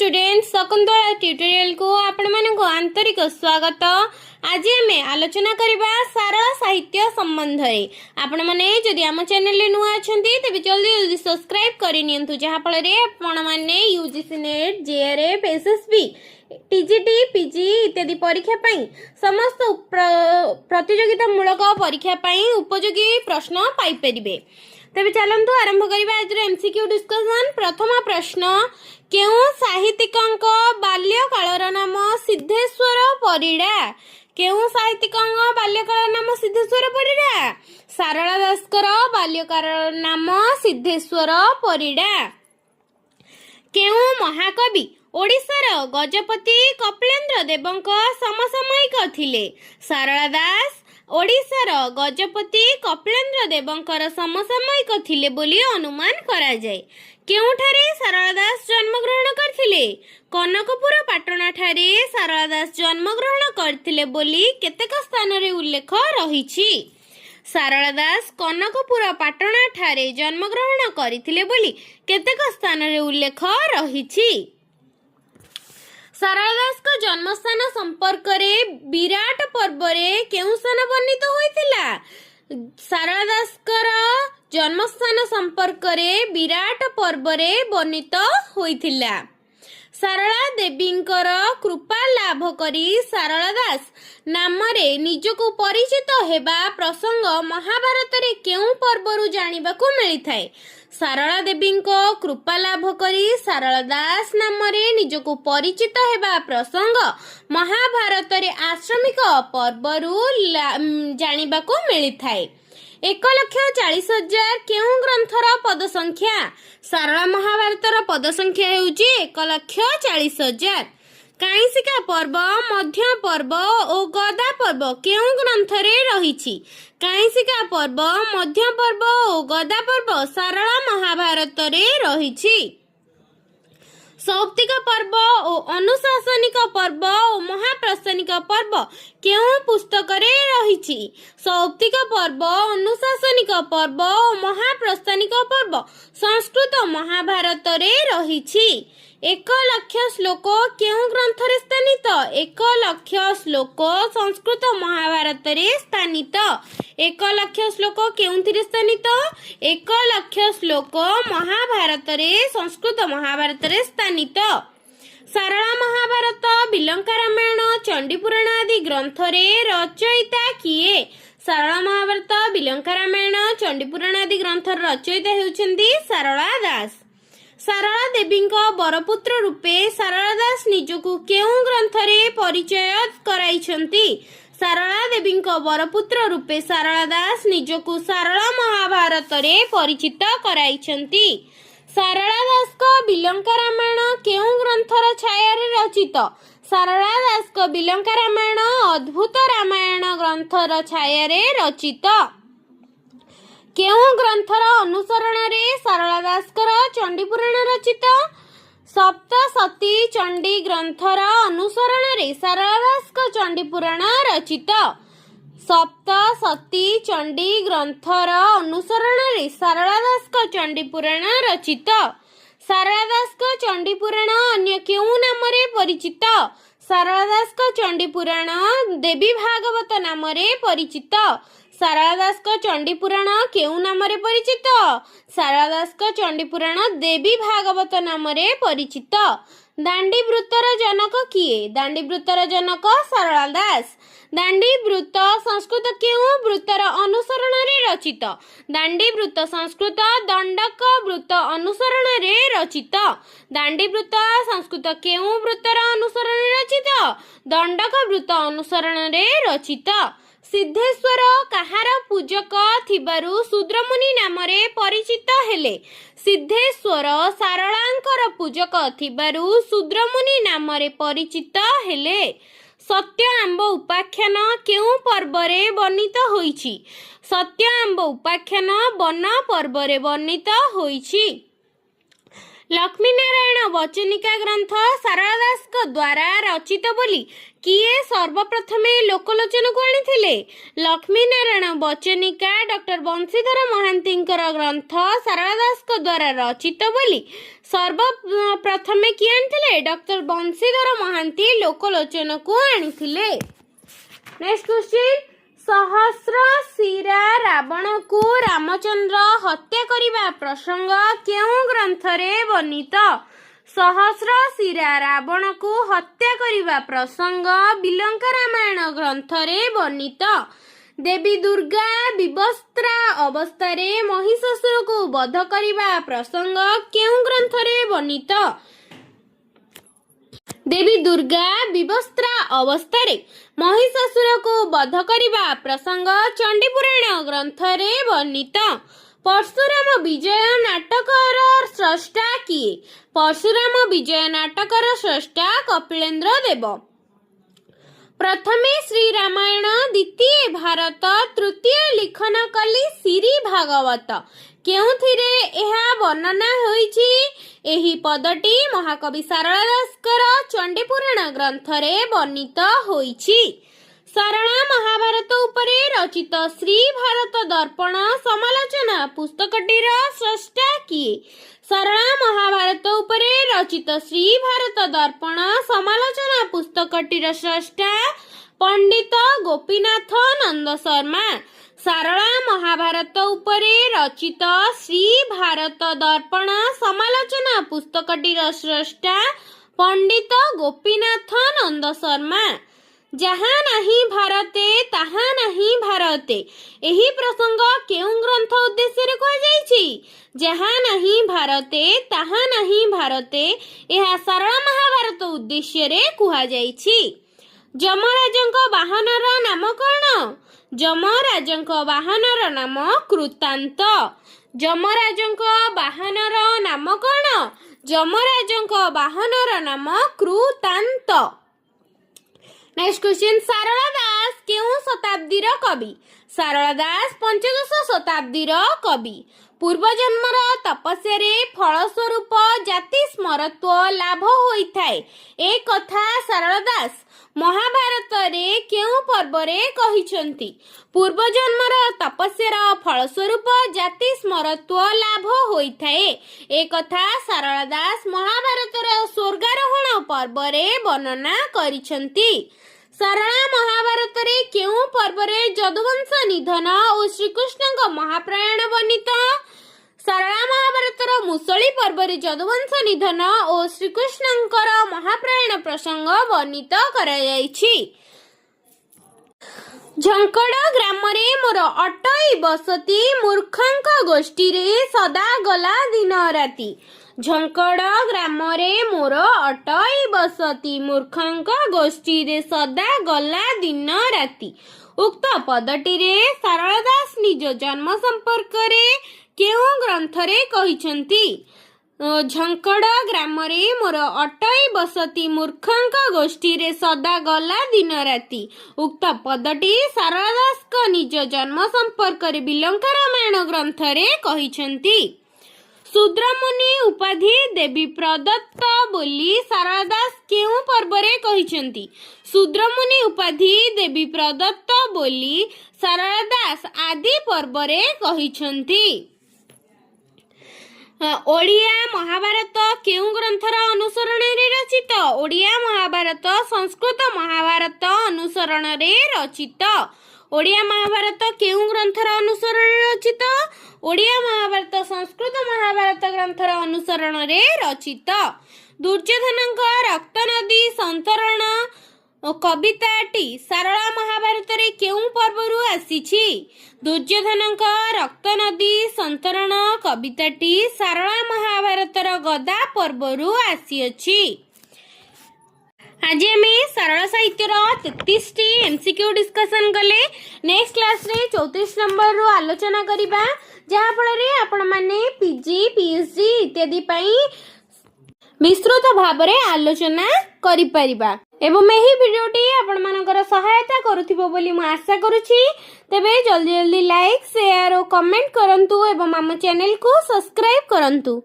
Student Shakuntala tutorial को आपण मानक आंतरिक स्वागत। आज आम आलोचना करबा सारला साहित्य संबंध रे। आपण माने जदि आम चैनल रे नुआ अछंती तबे जल्दी जल्दी सब्सक्राइब करि नियंतु जहा फल रे आपण माने UGC net JRF SSB TGT PG इत्यादि परीक्षा पई समस्त प्रतियोगिता मूलक परीक्षा पई उपयोगी प्रश्न पाई परिबे। तबे चलंतु आरंभ करबा आज एमसीक्यू डिस्कशन। प्रथम प्रश्न, केउ साहित्यिकंक बाल्यकालर नाम सिद्धेश्वर परिड़ा? केउ साहित्यिकंक बाल्यकालर नाम सिद्धेश्वर परिड़ा? सारला दासकर बाल्यकालर नाम सिद्धेश्वर परिड़ा। केउ महाकवि ओडिशार गजपति कपिलेन्द्र देवंक समसामयिक थिले? सारला दास ओडिशार गजपति कपिलेन्द्र देवंकर समसामयिक थिले बोली अनुमान करा जाए। केउठारे सारला दास जन्म ग्रहण करथिले? कनकपुर पाटणा ठारे सारला दास जन्म ग्रहण करथिले बोली केतेक स्थान रे उल्लेख रहिछि। सारला दास कनकपुर पाटणा ठारे जन्म ग्रहण करथिले बोली केतेक स्थान रे उल्लेख रहिछि। सारला दास का जन्मस्थान संपर्क रे विराट पर्व रे केउ स्थान वर्णित होइतिला? सारला दास जन्मस्थान संपर्क रे विराट पर्व रे वर्णित होइतिला। सारला देवींकर कृपा लाभ करी सारला दास नाम रे निजको परिचित हेबा प्रसंग महाभारत रे केउ पर्वरु जानिबाकू मिलिथाय? सारला देवींको कृपा लाभ करी सारला दास नाम रे निजको परिचित हेबा प्रसंग महाभारत रे आश्रमिक पर्वरु जानिबाकू मिलिथाय। 1,40,000 केउ ग्रंथर पद संख्या? सारला महाभारतर पद संख्या हेउची 1,40,000। काईसिका पर्व, मध्य पर्व और गदा पर्व केउ ग्रंथरे रहिछि? काईसिका पर्व, मध्य पर्व और गदा पर्व सारला महाभारत रे रहिछि। सौप्तिक पर्व और अनुशासनिक पर्व और महाप्रस्थानिक पर्व केउ पुस्तक रे रहिछि? सौप्तिक पर्व, अनुशासनिक पर्व और महाप्रस्थानिक पर्व संस्कृत महाभारत रे रहिछि। 1,00,000 श्लोक केउ ग्रंथ रे स्थानित? 1,00,000 श्लोक संस्कृत महाभारत रे स्थानित। 1,00,000 श्लोक केउंथिरे स्थानित? 1,00,000 श्लोक महाभारत रे संस्कृत महाभारत रे स्थानित। सारला महाभारत, बिलंका रामायण, चंडीपुराण आदि ग्रंथ रे रचयिता किए? सारला महाभारत, बिलंका रामायण, चंडीपुराण आदि ग्रंथ रचयिता हेउछन्ती सारला दास। सारला देवींको बरपुत्र रूपे सारला दास निजको केउ ग्रंथ रे परिचय कराइछन्ती? सारला देवींको बरपुत्र रूपे सारला दास निजको सारला महाभारत रे परिचित कराइछन्ती। सारला दास को बिलंका रामायण केउ ग्रंथर छाया रे रचित? सारला दास को बिलंका रामायण अद्भुत रामायण ग्रंथर छाया रे रचित। केउ ग्रंथर अनुसरण रे सारला दासकर चंडीपुराण रचित? सप्तशती चंडी ग्रंथर अनुसरण रे सारला दास चंडीपुराण रचित। सप्तशती चंडी ग्रंथर अनुसरण रे सारला दास चंडीपुराण रचित। सारला दास चंडीपुराण अन्य केउ नाम रे परिचित? सारला दास चंडीपुराण देवी भागवत नाम रे परिचित। सारला दास चंडीपुराण केउ नाम रे परिचित? सारला दास चंडीपुराण देवी भागवत नाम रे परिचित। दांडी वृत्तर जनक किए? दांडी वृत्तर जनक सारला दास। दांडी वृत्त संस्कृत केउ वृत्तर अनुसरण रे रचित? दांडी वृत्त संस्कृत दंडक वृत्त अनुसरण रे रचित। दांडी वृत्त संस्कृत केउ वृत्तर अनुसरण रे रचित? दंडक वृत्त अनुसरण रे रचित। सिद्धेश्वर कहार पूजक थिबारु शूद्रमुनि नाम रे परिचित हेले? सिद्धेश्वर सारलांकर पूजक थिबारु शूद्रमुनि नाम रे परिचित हेले। सत्य आंब उपाख्यान केउ पर्व रे वर्णित होइछि? सत्य आंब उपाख्यान वन पर्व रे वर्णित होइछि। लक्ष्मीनारायण बचनिका ग्रंथ सारला दास द्वारा रचित बोली किए सर्वप्रथमे लोकलोचन को आनिथिले? लक्ष्मीनारायण बचनिका डॉक्टर बंशीधर महांती ग्रंथ सारला दास द्वारा रचित बोली सर्वप्रथमे किए आनिथिले? डॉक्टर बंशीधर महांती लोकलोचन को आनिथिले। नेक्स्ट क्वेश्चन, सहस्र शिरा रावण को रामचंद्र हत्या करिबा प्रसंग केउं ग्रंथरे वर्णित? सहस्र शिरा रावण को हत्या करिबा प्रसंग बिलंका रामायण ग्रंथरे वर्णित। देवी दुर्गा विवस्त्रा अवस्थारे महिषासुर को वध करिबा प्रसंग केउं ग्रंथरे वर्णित? देवी दुर्गा विवस्त्रा अवस्थारे महिषासुर को वध करिबा प्रसंग चंडीपुराण ग्रंथरे वर्णित। परशुराम विजय नाटकर स्रष्टा किए? परशुराम विजय नाटकर स्रष्टा कपिलेन्द्र देव। प्रथमे श्री रामायण, द्वितीय भारत, तृतीय लिखन कली श्री भागवत। केउथिरे एहा वर्णना होईछि? एही पदटी महाकवि सारला दासकर चंडीपुराण ग्रंथरे वर्णित होईछि। सारला महाभारत उपरे रचित श्री भारत दर्पण समालोचना पुस्तकटीर स्रष्टा किए? सारला महाभारत उपरे रचित श्री भारत दर्पण समालोचना पुस्तकटीर स्रष्टा पंडित गोपीनाथ नंद शर्मा। सारला महाभारत उपरे रचित श्री भारत दर्पण समालोचना पुस्तकटीर स्रष्टा पंडित गोपीनाथ नंद शर्मा। जहाँ नहीं भारते ताहा नहीं भारते एही प्रसंग केउं ग्रंथ उद्देश्य कह जाइछि? जहाँ नहीं भारते ताहा नहीं भारते एहा सारला महाभारत उद्देश्य रे कह जाइछि। जमराजंक वाहनर नाम कौन? जमराजंक वाहनर नाम कृतांत। जमराजंक वाहनर नाम कौन? जमराजंक वाहनर नाम कृतांत। नेक्स्ट क्वेश्चन, सारला दास केउं शताब्दीर कवि? सारला दास पंचदश शताब्दीर कवि। पूर्वजन्मर तपस्या फलस्वरूप जाति स्मरत्व लाभ होइथाए ए कथा सारला दास महाभारत रे केउं पर्व रे कहिसंती? पूर्वजन्मर तपस्यार फलस्वरूप जाति स्मरत्व लाभ होइथाए ए कथा सारला दास महाभारतर स्वर्गारोहण पर्व रे वर्णना करिसंती। सारला महाभारत रे केउं पर्व रे यदुवंश निधन और श्रीकृष्णଙ୍କ महाप्रयाण वर्णित? सारला महाभारतर मुसली पर्व रे यदुवंश निधन और श्रीकृष्णଙ୍କର महाप्रयाण प्रसंग वर्णित कराଯାଇଛି। झंकड़ ग्राम रे मोर अटई बसती मूर्खंक गोष्ठी रे सदा गला दिन राति। झंकड़ ग्राम रे मोर अटई बसती मूर्खंक गोष्ठी रे सदा गला दिन राति। उक्त पदटी रे सारला दास निज जन्म संपर्क रे केउं ग्रंथरे कहिसंती? झंकड़ ग्राम रे मोर अटई बसती मूर्खंक गोष्ठी रे सदा गला दिन राति। उक्त पदटी सारला दास निज जन्म संपर्क रे बिलंका रामायण ग्रंथरे कहिसंती। शूद्रमुनि उपाधि देवी प्रदत्त बोली सारला दास केउं पर्व रे कहिसंती? शूद्रमुनि उपाधि देवी प्रदत्त बोली सारला दास आदि पर्व रे कहिसंती। ओडिया महाभारत केउं ग्रंथर अनुसरण रे रचित? ओडिया महाभारत संस्कृत महाभारत अनुसरण रे रचित। ओडिया महाभारत केउं ग्रंथर अनुसरण रे रचित? ओडिया महाभारत संस्कृत महाभारत ग्रंथर अनुसरण रे रचित। दुर्योधनଙ୍କ रक्त नदी संतरण कविताटी सारला महाभारत रे केउं पर्वरु आसीछि? दुर्योधनଙ୍କ रक्त नदी संतरण कविताटी सारला महाभारतर गदा पर्वरु आसीअछि। आज आम सरल साहित्यर 33 टी एमसीक्यू डिस्कसन कले। नेक्स्ट क्लास रे 34 नंबर रु आलोचना करिबा, जहा फल आपण माने पीजी पीएचडी इत्यादि पई विस्तृत भाव रे आलोचना करि परिबा। एवं यही भिडियोटी आपण मानकर सहायता करुथिबो बोली मु आशा करूछि। तेबे जल्दी जल्दी लाइक शेयर और कमेंट करंतु एवं आम चैनल को सब्सक्राइब करंतु।